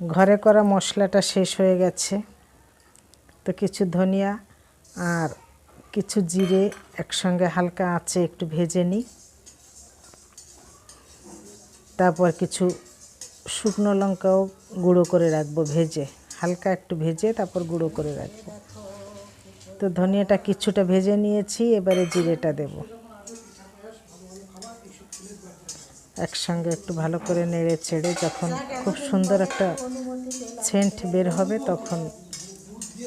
ঘরে করা মশলাটা শেষ হয়ে গেছে, তো কিছু ধনিয়া আর কিছু জিরে একসঙ্গে হালকা আঁচে একটু ভেজে নিই। তারপর কিছু শুকনো লঙ্কাও গুঁড়ো করে রাখবো, ভেজে হালকা একটু ভেজে তারপর গুঁড়ো করে রাখবো। তো ধনিয়াটা কিছুটা ভেজে নিয়েছি, এবারে জিরেটা দেব। একসঙ্গে একটু ভালো করে নেড়ে চেড়ে যখন খুব সুন্দর একটা সেন্ট বের হবে তখন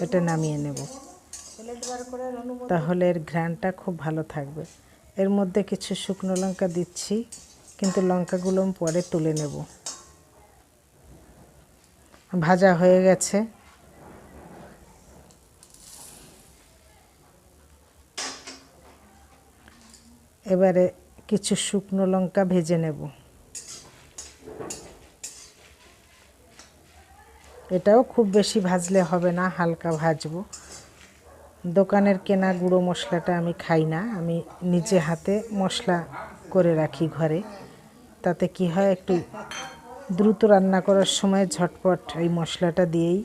এটা নামিয়ে নেব, তাহলে এর ঘ্রাণটা খুব ভালো থাকবে। এর মধ্যে কিছু শুকনো লঙ্কা দিচ্ছি, কিন্তু লঙ্কাগুলো পরে তুলে নেব। ভাজা হয়ে গেছে, এবারে কিছু শুকনো লঙ্কা ভেজে নেব। এটাও খুব বেশি ভাজলে হবে না, হালকা ভাজবো। দোকানের কেনা গুঁড়ো মশলাটা আমি খাই না, আমি নিজে হাতে মশলা করে রাখি ঘরে। তাতে কি হয়, একটু দ্রুত রান্না করার সময় ঝটপট এই মশলাটা দিয়েই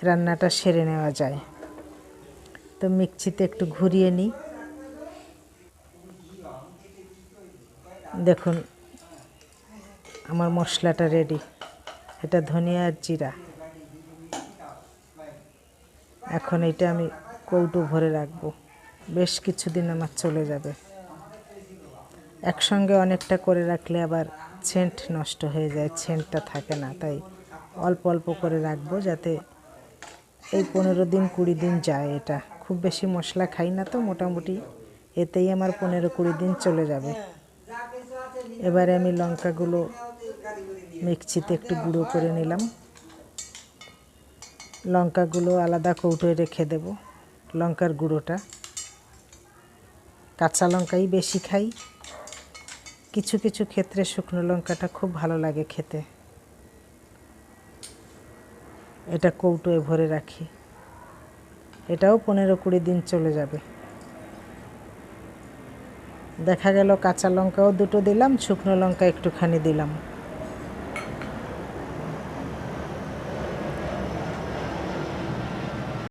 রান্নাটা সেরে নেওয়া যায়। তো মিক্সিতে একটু ঘুরিয়ে নিই। দেখুন আমার মশলাটা রেডি। এটা ধনিয়া আর জিরা। এখন এটা আমি কৌটো ভরে রাখবো, বেশ কিছুদিন আমার চলে যাবে। একসঙ্গে অনেকটা করে রাখলে আবার সেন্ট নষ্ট হয়ে যায়, সেন্টটা থাকে না। তাই অল্প অল্প করে রাখবো, যাতে এই 15 দিন 20 দিন যায়। এটা খুব বেশি মশলা খাই না, তো মোটামুটি এতেই আমার 15-20 দিন চলে যাবে। এবারে আমি লঙ্কাগুলো মিক্সিতে একটু গুঁড়ো করে নিলাম। লঙ্কাগুলো আলাদা কৌটোয় রেখে দেব। লঙ্কার গুঁড়োটা কাঁচা লঙ্কাই বেশি খাই, কিছু কিছু ক্ষেত্রে শুকনো লঙ্কাটা খুব ভালো লাগে খেতে। এটা কৌটোয় ভরে রাখি, এটাও 15-20 দিন চলে যাবে। দেখা গেল কাঁচা লঙ্কাও দুটো দিলাম, শুকনো লঙ্কা একটুখানি দিলাম।